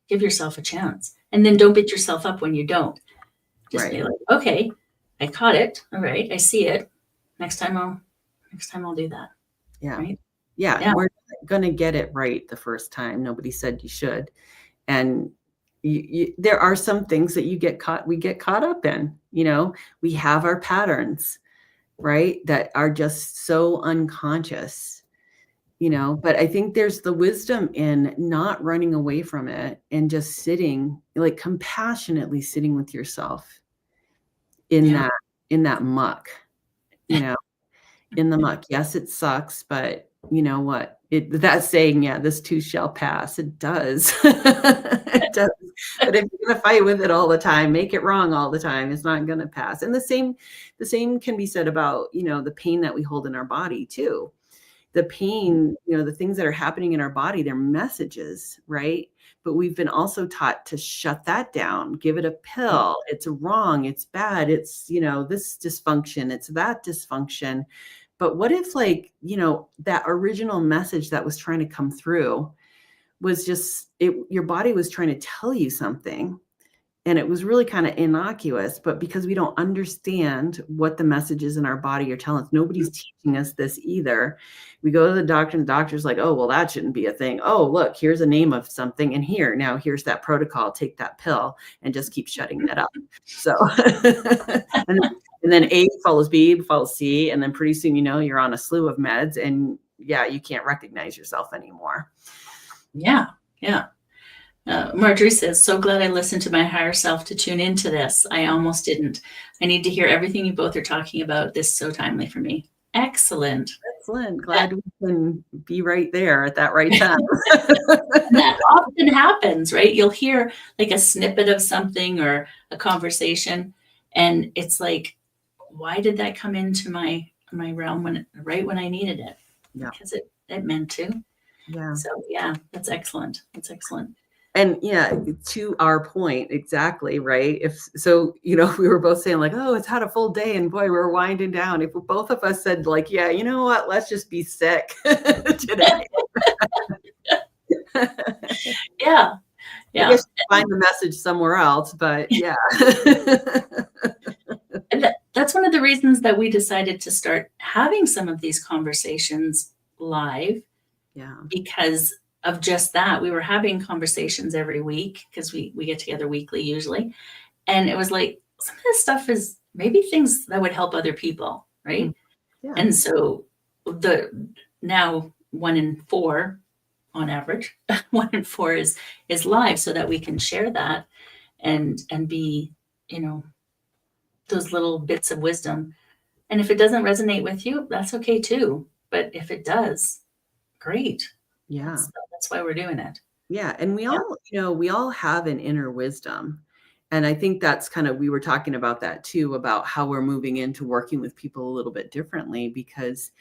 A: give yourself a chance. And then don't beat yourself up when you don't. Just be okay, I caught it. All right, I see it. Next time I'll do that.
B: Yeah.
A: Right?
B: Yeah. We're going to get it right the first time. Nobody said you should. And there are some things that we get caught up in, we have our patterns, right? That are just so unconscious, but I think there's the wisdom in not running away from it and just sitting, compassionately sitting with yourself in that muck, in the muck. Yes, it sucks, but you know what? That saying, this too shall pass. It does. It does. But if you're going to fight with it all the time, make it wrong all the time, it's not going to pass. And the same can be said about, the pain that we hold in our body too. The pain, the things that are happening in our body, they're messages, right? But we've been also taught to shut that down, give it a pill. It's wrong. It's bad. It's, this dysfunction. It's that dysfunction. But what if that original message that was trying to come through was just your body was trying to tell you something, and it was really kind of innocuous, but because we don't understand what the messages in our body are telling us, nobody's teaching us this either. We go to the doctor, and the doctor's like, oh, well, that shouldn't be a thing. Oh, look, here's a name of something. And here's that protocol, take that pill, and just keep shutting that up. So, and then A follows B, follows C. And then pretty soon, you're on a slew of meds, and you can't recognize yourself anymore.
A: Yeah. Marjorie says, so glad I listened to my higher self to tune into this. I almost didn't. I need to hear everything you both are talking about. This is so timely for me. Excellent.
B: Glad we can be right there at that right time.
A: And that often happens, right? You'll hear a snippet of something or a conversation, and it's why did that come into my realm when I needed it?
B: Yeah.
A: Because it meant to.
B: Yeah.
A: So that's excellent.
B: And to our point, exactly, right? We were both saying oh, it's had a full day, and boy, we're winding down. If both of us said you know what, let's just be sick today.
A: Yeah.
B: I guess find the message somewhere else, but yeah.
A: that's one of the reasons that we decided to start having some of these conversations live,
B: Yeah.
A: because of just that. We were having conversations every week because we get together weekly usually. And it was like, some of this stuff is maybe things that would help other people,
B: Mm.
A: right?
B: Yeah.
A: And so the now 1 in 4 on average, 1 in 4 is live so that we can share that and be, you know, those little bits of wisdom. And if it doesn't resonate with you, that's okay too. But if it does, great.
B: Yeah.
A: That's why we're doing it.
B: Yeah, and we
A: Yeah.
B: all, we all have an inner wisdom. And I think that's kind of, we were talking about that too, about how we're moving into working with people a little bit differently because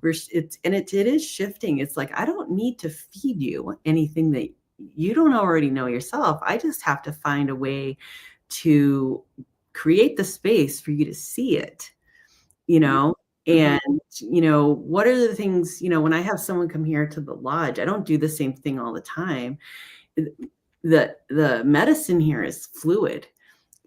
B: it is shifting. It's like, I don't need to feed you anything that you don't already know yourself. I just have to find a way to create the space for you to see it, you know?
A: Mhm.
B: And, what are the things, when I have someone come here to the lodge, I don't do the same thing all the time. The medicine here is fluid,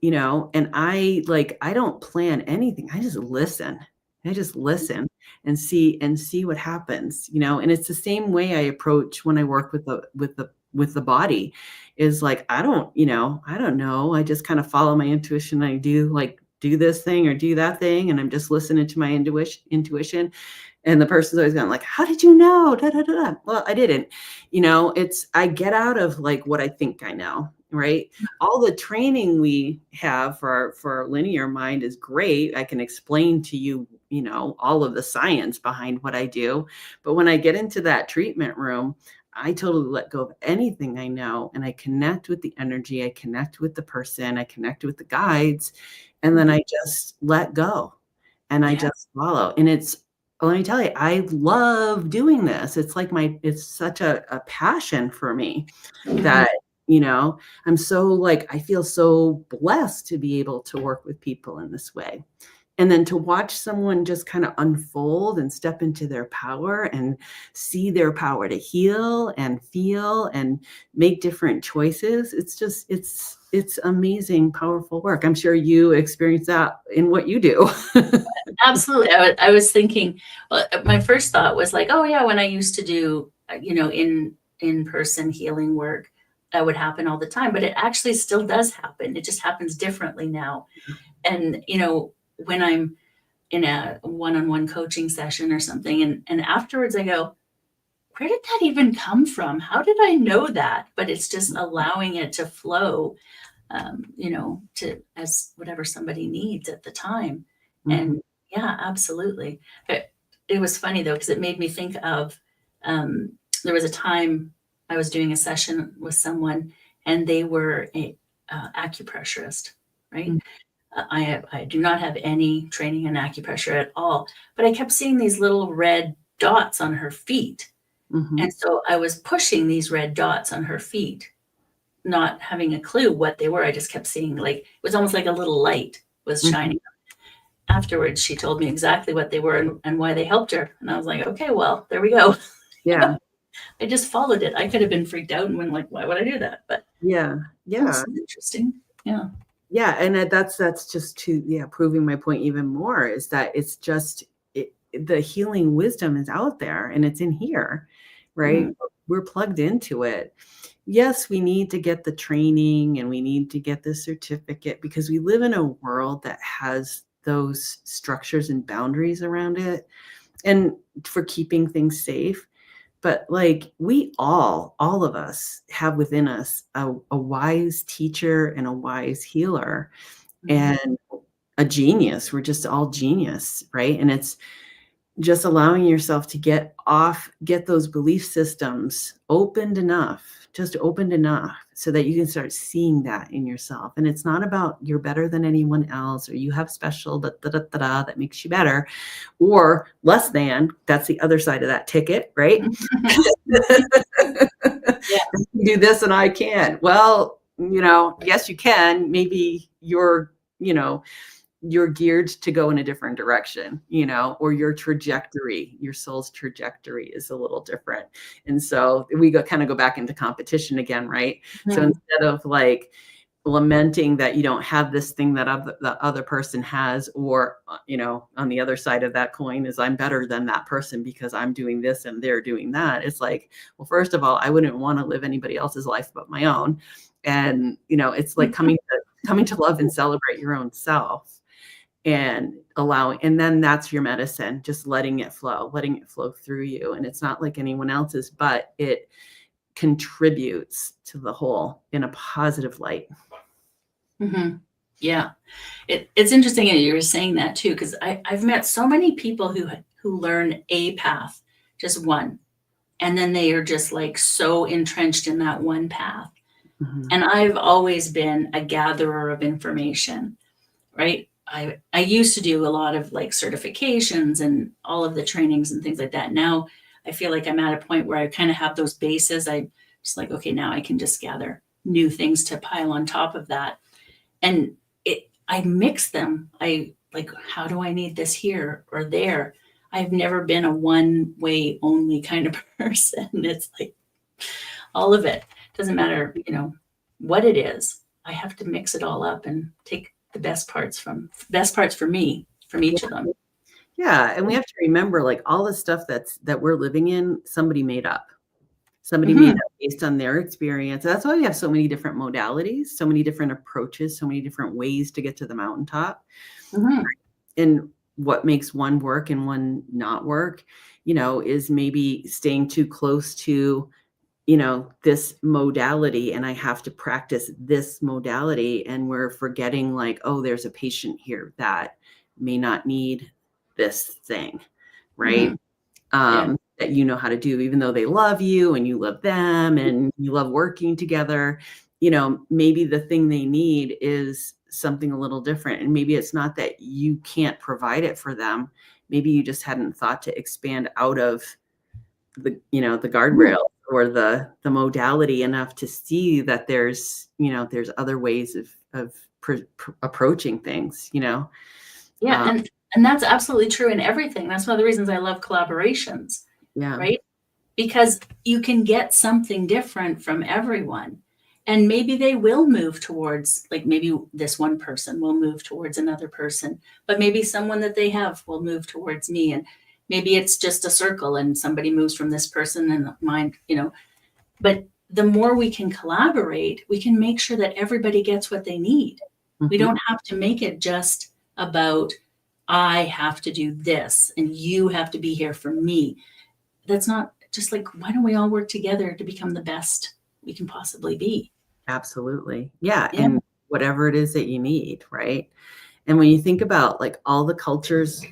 B: and I don't plan anything. I just listen. I just listen and see what happens, and it's the same way I approach when I work with the body is like, I don't know. I just kind of follow my intuition. I do this thing or do that thing, and I'm just listening to my intuition. And the person's always going like, how did you know? Da, da, da, da. Well, I didn't. I get out of like what I think I know, right? All the training we have for our linear mind is great. I can explain to you, all of the science behind what I do. But when I get into that treatment room, I totally let go of anything I know and I connect with the energy. I connect with the person. I connect with the guides. And then
A: Mhm.
B: I just let go and I
A: Yeah.
B: just follow. And let me tell you, I love doing this. It's like it's such a passion for me
A: Mhm.
B: that, you know, I feel so blessed to be able to work with people in this way. And then to watch someone just kind of unfold and step into their power and see their power to heal and feel and make different choices. It's amazing, powerful work. I'm sure you experience that in what you do.
A: Absolutely. I was thinking, well, my first thought was like, oh yeah, when I used to do, in-person healing work, that would happen all the time, but it actually still does happen. It just happens differently now. And, when I'm in a one-on-one coaching session or something, and afterwards I go, where did that even come from? How did I know that? But it's just allowing it to flow, to as whatever somebody needs at the time.
B: Mhm,
A: And yeah, absolutely. It was funny though, because it made me think of, um, there was a time I was doing a session with someone and they were a acupressurist, right?
B: mm,
A: I do not have any training in acupressure at all, but I kept seeing these little red dots on her feet.
B: mhm,
A: And so I was pushing these red dots on her feet, not having a clue what they were. I just kept seeing, like, it was almost like a little light was
B: mhm.
A: shining. Afterwards, she told me exactly what they were and why they helped her. And I was like, okay, well, there we go.
B: Yeah,
A: I just followed it. I could have been freaked out and went like, why would I do that? But
B: yeah,
A: oh,
B: yeah.
A: this is interesting. Yeah.
B: Yeah, and that's just proving my point even more is that it's just the healing wisdom is out there and it's in here, right?
A: Mm,
B: We're plugged into it. Yes, we need to get the training and we need to get the certificate because we live in a world that has those structures and boundaries around it and for keeping things safe. But like all of us have within us a wise teacher and a wise healer
A: mhm.
B: and a genius. We're just all genius, right? And it's just allowing yourself to get those belief systems just opened enough so that you can start seeing that in yourself. And it's not about you're better than anyone else or you have special that makes you better or less than. That's the other side of that ticket, right?
A: Yeah.
B: You can do this and I can't. Well, yes, you can. Maybe you're geared to go in a different direction, or your soul's trajectory is a little different. And so we kind of go back into competition again, right? So
A: Mhm.
B: instead of like, lamenting that you don't have this thing that the other person has, or, on the other side of that coin is I'm better than that person because I'm doing this and they're doing that. It's like, well, first of all, I wouldn't want to live anybody else's life but my own. And, it's like coming to love and celebrate your own self and allowing, and then that's your medicine, just letting it flow through you. And it's not like anyone else's, but it contributes to the whole in a positive light.
A: Mm-hmm. Yeah. It's interesting that you were saying that too, because I've met so many people who learn a path, just one, and then they are just like so entrenched in that one path.
B: Mm-hmm.
A: And I've always been a gatherer of information, right? I used to do a lot of like certifications and all of the trainings and things like that. Now I feel like I'm at a point where I kind of have those bases. I just like, okay, now I can just gather new things to pile on top of that. And I mix them. I like, how do I need this here or there? I've never been a one way only kind of person. It's like all of it. Doesn't matter, what it is. I have to mix it all up and take the best parts for me from each of them.
B: Yeah. And we have to remember, like, all the stuff that we're living in, somebody made up. Somebody made up based on their experience. That's why we have so many different modalities, so many different approaches, so many different ways to get to the mountaintop.
A: Mm-hmm.
B: And what makes one work and one not work, is maybe staying too close to, this modality, and I have to practice this modality. And we're forgetting, like, oh, there's a patient here that may not need this thing, right?
A: Yeah.
B: That you know how to do, even though they love you and you love them and you love working together. Maybe the thing they need is something a little different. And maybe it's not that you can't provide it for them. Maybe you just hadn't thought to expand out of the guardrail or the modality enough to see that there's other ways of approaching things.
A: Yeah. And that's absolutely true in everything. That's one of the reasons I love collaborations.
B: Yeah.
A: Right? Because you can get something different from everyone. And maybe they will move towards, like, maybe this one person will move towards another person, but maybe someone that they have will move towards me. And maybe it's just a circle and somebody moves from this person and mine, but the more we can collaborate, we can make sure that everybody gets what they need.
B: Mm-hmm.
A: We don't have to make it just about, I have to do this and you have to be here for me. That's not, just like, why don't we all work together to become the best we can possibly be?
B: Absolutely. Yeah. And whatever it is that you need, right? And when you think about, like, all the cultures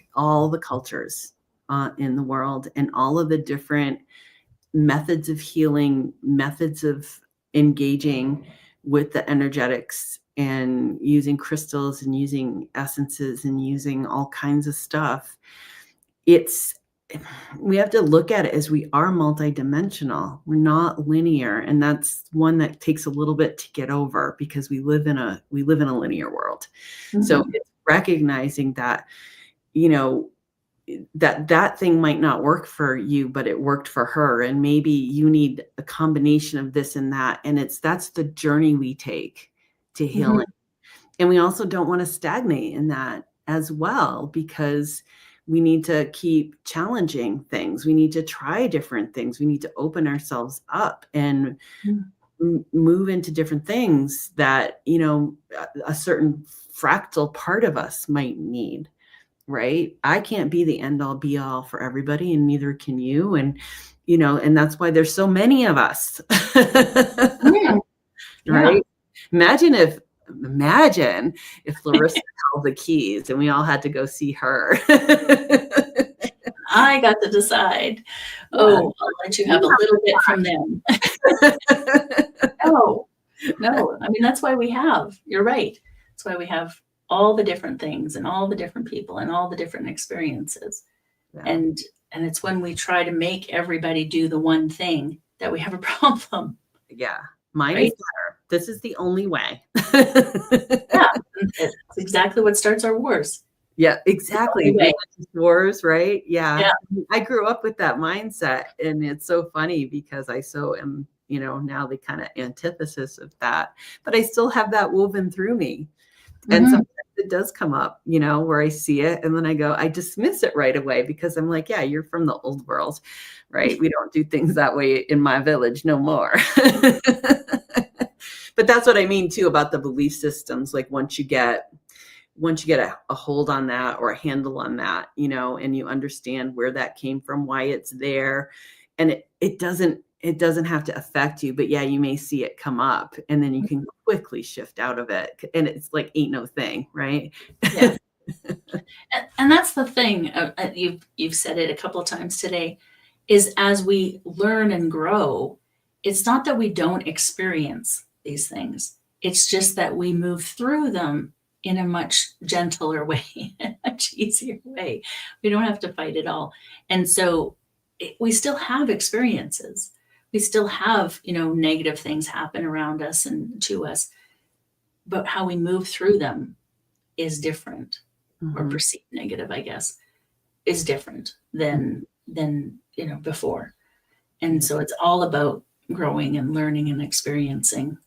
B: in the world, and all of the different methods of healing, methods of engaging with the energetics and using crystals and using essences and using all kinds of stuff, we have to look at it as we are multidimensional. We're not linear. And that's one that takes a little bit to get over, because we live in a linear world. Mm-hmm. So it's recognizing that, that thing might not work for you, but it worked for her. And maybe you need a combination of this and that. And that's the journey we take to healing. Mm-hmm. And we also don't want to stagnate in that as well, because we need to keep challenging things. We need to try different things. We need to open ourselves up and move into different things that, a certain fractal part of us might need, right? I can't be the end all be all for everybody, and neither can you. And, and that's why there's so many of us, right? Imagine if Larissa held the keys and we all had to go see her.
A: I got to decide. Oh, I'll let you have a little bit from them. No. I mean, that's why you're right. That's why we have all the different things and all the different people and all the different experiences. Yeah. And it's when we try to make everybody do the one thing that we have a problem.
B: Yeah. Mine is better. This is the only way.
A: Yeah. It's exactly what starts our wars.
B: Yeah, exactly. Wars, right? Yeah. I grew up with that mindset, and it's so funny because I so am, now the kind of antithesis of that, but I still have that woven through me. And
A: Mhm.
B: sometimes it does come up, where I see it and then I dismiss it right away because I'm like, yeah, you're from the old world, right? We don't do things that way in my village no more. But that's what I mean too about the belief systems. Like once you get a hold on that or a handle on that, and you understand where that came from, why it's there, and it doesn't have to affect you, but yeah, you may see it come up and then you can quickly shift out of it. And it's like, ain't no thing, right?
A: Yeah. And that's the thing, you've said it a couple of times today, is as we learn and grow, it's not that we don't experience these things. It's just that we move through them in a much gentler way, a much easier way. We don't have to fight it all. And so we still have experiences. We still have, negative things happen around us and to us, but how we move through them is different, or
B: Mhm.
A: perceived negative, I guess, is different than before. And
B: Yeah.
A: so it's all about growing and learning and experiencing.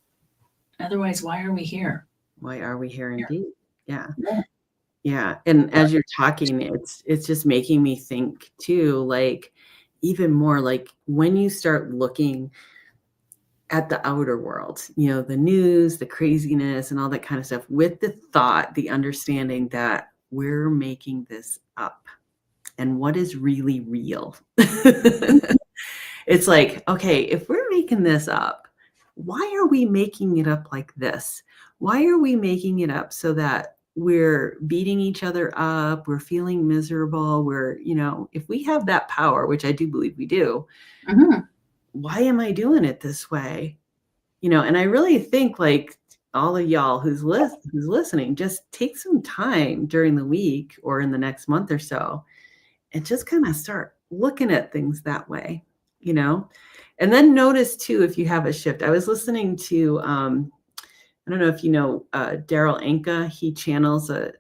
A: Otherwise, why are we here?
B: Why are we here indeed? Yeah.
A: Yeah.
B: Yeah. And as you're talking, it's just making me think too, like even more like when you start looking at the outer world, the news, the craziness, and all that kind of stuff, with the understanding that we're making this up and what is really real. It's like, okay, if we're making this up, why are we making it up like this? Why are we making it up so that we're beating each other up? We're feeling miserable. If we have that power, which I do believe we do,
A: Mhm.
B: why am I doing it this way? And I really think like all of y'all who's listening, just take some time during the week or in the next month or so and just kind of start looking at things that way, you know? And then notice too if you have a shift. I was listening to I don't know if Daryl Anka. He channels an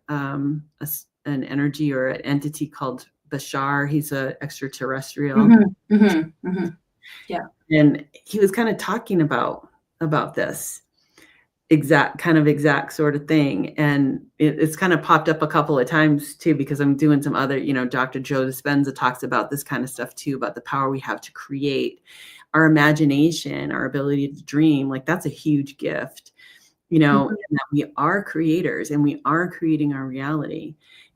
B: energy or an entity called Bashar. He's a extraterrestrial.
A: Mhm. Mhm. Mhm. Yeah.
B: And he was kind of talking about this exact sort of thing. And it's kind of popped up a couple of times too, because I'm doing some other, Dr. Joe Dispenza talks about this kind of stuff too, about the power we have to create our imagination, our ability to dream. Like that's a huge gift,
A: Mhm.
B: and that we are creators and we are creating our reality.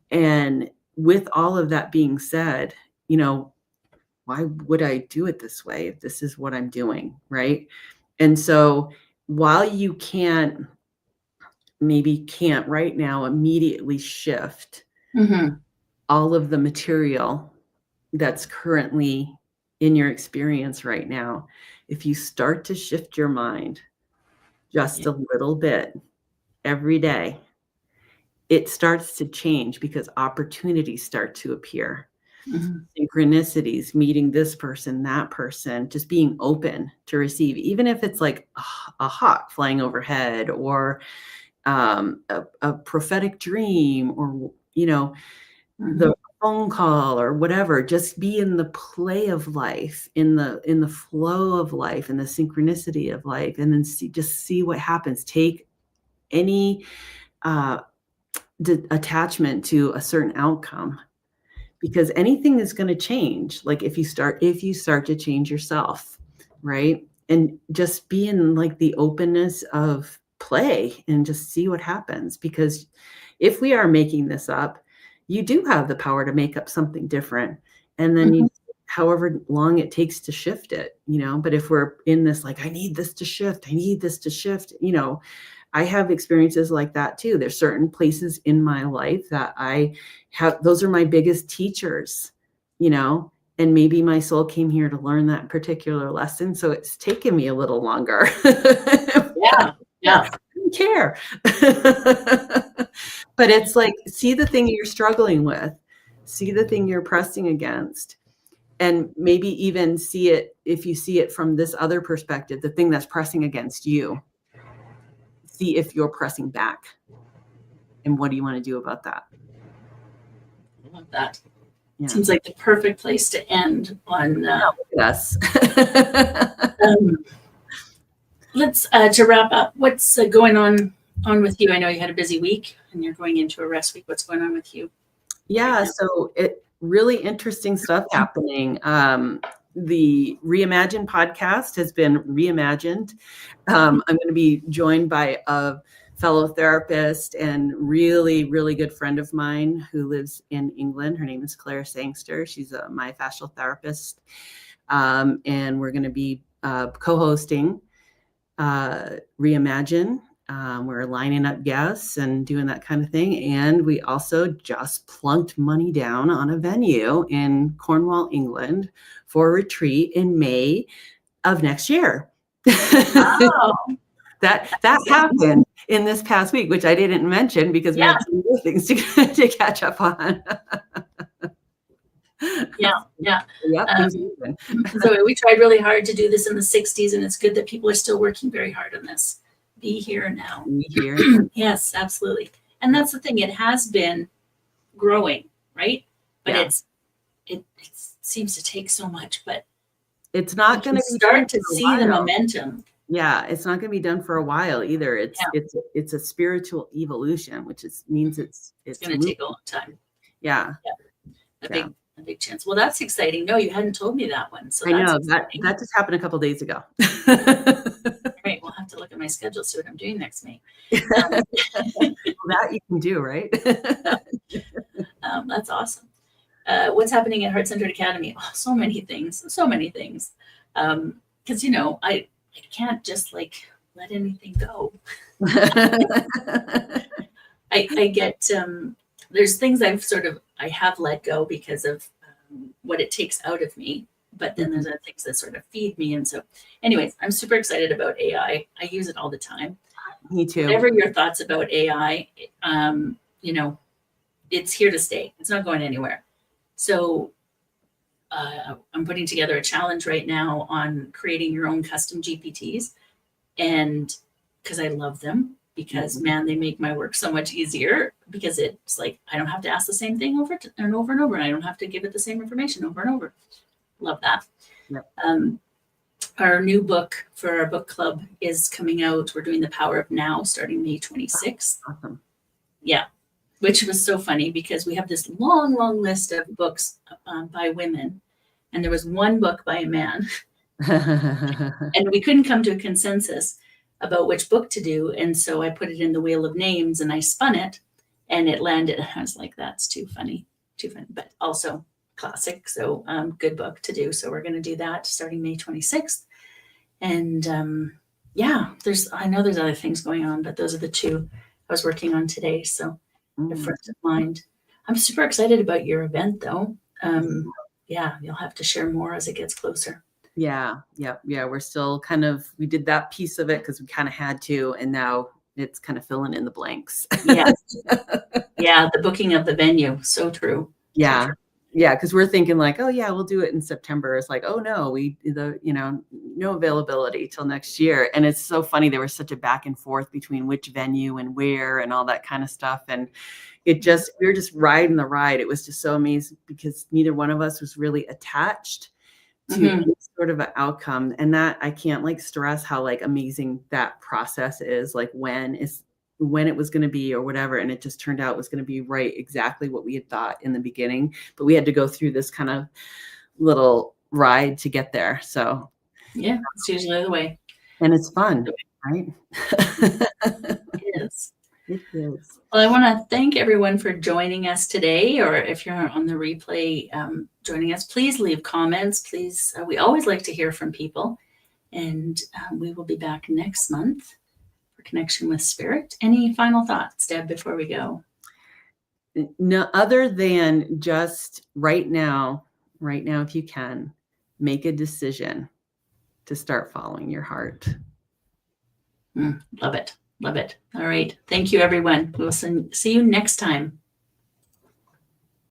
B: And with all of that being said, why would I do it this way if this is what I'm doing? Right. And so while you can't right now immediately shift
A: Mhm.
B: all of the material that's currently in your experience right now, if you start to shift your mind just
A: Yeah.
B: a little bit every day, it starts to change because opportunities start to appear.
A: Mhm.
B: Synchronicities, meeting this person, that person, just being open to receive, even if it's like a hawk flying overhead or a prophetic dream or,
A: Mhm.
B: the phone call or whatever. Just be in the play of life, in the flow of life, in the synchronicity of life, and then see what happens. Take any uh, attachment to a certain outcome because anything is going to change. Like if you start to change yourself, right? And just be in like the openness of play and just see what happens. Because if we are making this up, you do have the power to make up something different. And then
A: Mhm.
B: however long it takes to shift it, but if we're in this, like, I need this to shift, I need this to shift, I have experiences like that too. There's certain places in my life that I have, those are my biggest teachers, and maybe my soul came here to learn that particular lesson. So it's taken me a little longer.
A: Yeah.
B: Yeah,
A: Yeah.
B: I don't care. But it's like, see the thing you're struggling with, see the thing you're pressing against, and maybe even see it, if you see it from this other perspective, the thing that's pressing against you, see if you're pressing back. And what do you want to do about that?
A: I love that.
B: Yeah.
A: Seems like the perfect place to end on.
B: Yes.
A: Um, let's to wrap up. What's going on with you? I know you had a busy week and you're going into a rest week. What's going on with you right
B: Yeah,
A: now?
B: so it really interesting stuff happening. The Reimagine podcast has been reimagined. I'm going to be joined by a fellow therapist and really, really good friend of mine who lives in England. Her name is Claire Sangster. She's a myofascial therapist. And we're going to be co-hosting Reimagine. We're lining up guests and doing that kind of thing. And we also just plunked money down on a venue in Cornwall, England for a retreat in May of next year.
A: Oh,
B: that
A: that's
B: happened in this past week, which I didn't mention because we
A: yeah,
B: had some more things to catch up on.
A: yeah, yeah.
B: Yep, things happen.
A: So we tried really hard to do this in the 60s, and it's good that people are still working very hard on this. Be here now.
B: Be here.
A: Yes, absolutely. And that's the thing. It has been growing, right? But
B: Yeah.
A: it seems to take so much, but
B: It's not going to be
A: start to see the momentum.
B: Yeah, it's not going to be done for a while either. It's a spiritual evolution, which means it's
A: going to take a long time.
B: Yeah.
A: A big chance. Well, that's exciting. No, you hadn't told me that one. So
B: I know
A: exciting.
B: that just happened a couple of days ago.
A: Right. We'll have to look at my schedule, see what I'm doing next May.
B: Well, that you can do, right?
A: That's awesome. What's happening at Heart Centered Academy? Oh, so many things. Because I can't just like let anything go. I get there's things I have let go because of what it takes out of me, but then there's other things that sort of feed me. And so anyways, I'm super excited about AI. I use it all the time.
B: Me too.
A: Whatever your thoughts about AI, it's here to stay. It's not going anywhere. So I'm putting together a challenge right now on creating your own custom GPTs. And because I love them, because man, they make my work so much easier, because it's like, I don't have to ask the same thing over and over and over. And I don't have to give it the same information over and over. Love that.
B: Yep.
A: Our new book for our book club is coming out. We're doing The Power of Now starting May 26th.
B: Awesome.
A: Yeah. Which was so funny because we have this long, long list of books by women. And there was one book by a man. And we couldn't come to a consensus about which book to do. And so I put it in the Wheel of Names and I spun it and it landed. I was like, that's too funny, but also classic. So good book to do. So we're going to do that starting May 26th. And I know there's other things going on, but those are the two I was working on today. So the front of mind. I'm super excited about your event though. You'll have to share more as it gets closer.
B: Yeah. We're still we did that piece of it because we kind of had to, and now it's kind of filling in the blanks.
A: Yeah. The booking of the venue. So true.
B: Yeah.
A: So true.
B: Yeah. Because we're thinking like, oh yeah, we'll do it in September. It's like, oh no, no availability till next year. And it's so funny. There was such a back and forth between which venue and where and all that kind of stuff. And we were just riding the ride. It was just so amazing because neither one of us was really attached to any sort of an outcome. And that I can't stress how amazing that process is, when it was going to be or whatever. And it just turned out it was going to be right exactly what we had thought in the beginning, but we had to go through this kind of little ride to get there. So
A: yeah, it's usually the way.
B: And it's fun, right?
A: It is.
B: It is.
A: Well, I want to thank everyone for joining us today, or if you're on the replay joining us, please leave comments. Please, we always like to hear from people. And we will be back next month for Connection with Spirit. Any final thoughts, Deb, before we go?
B: No, other than just right now, if you can, make a decision to start following your heart.
A: Love it. Love it. All right. Thank you, everyone. We'll see you next time.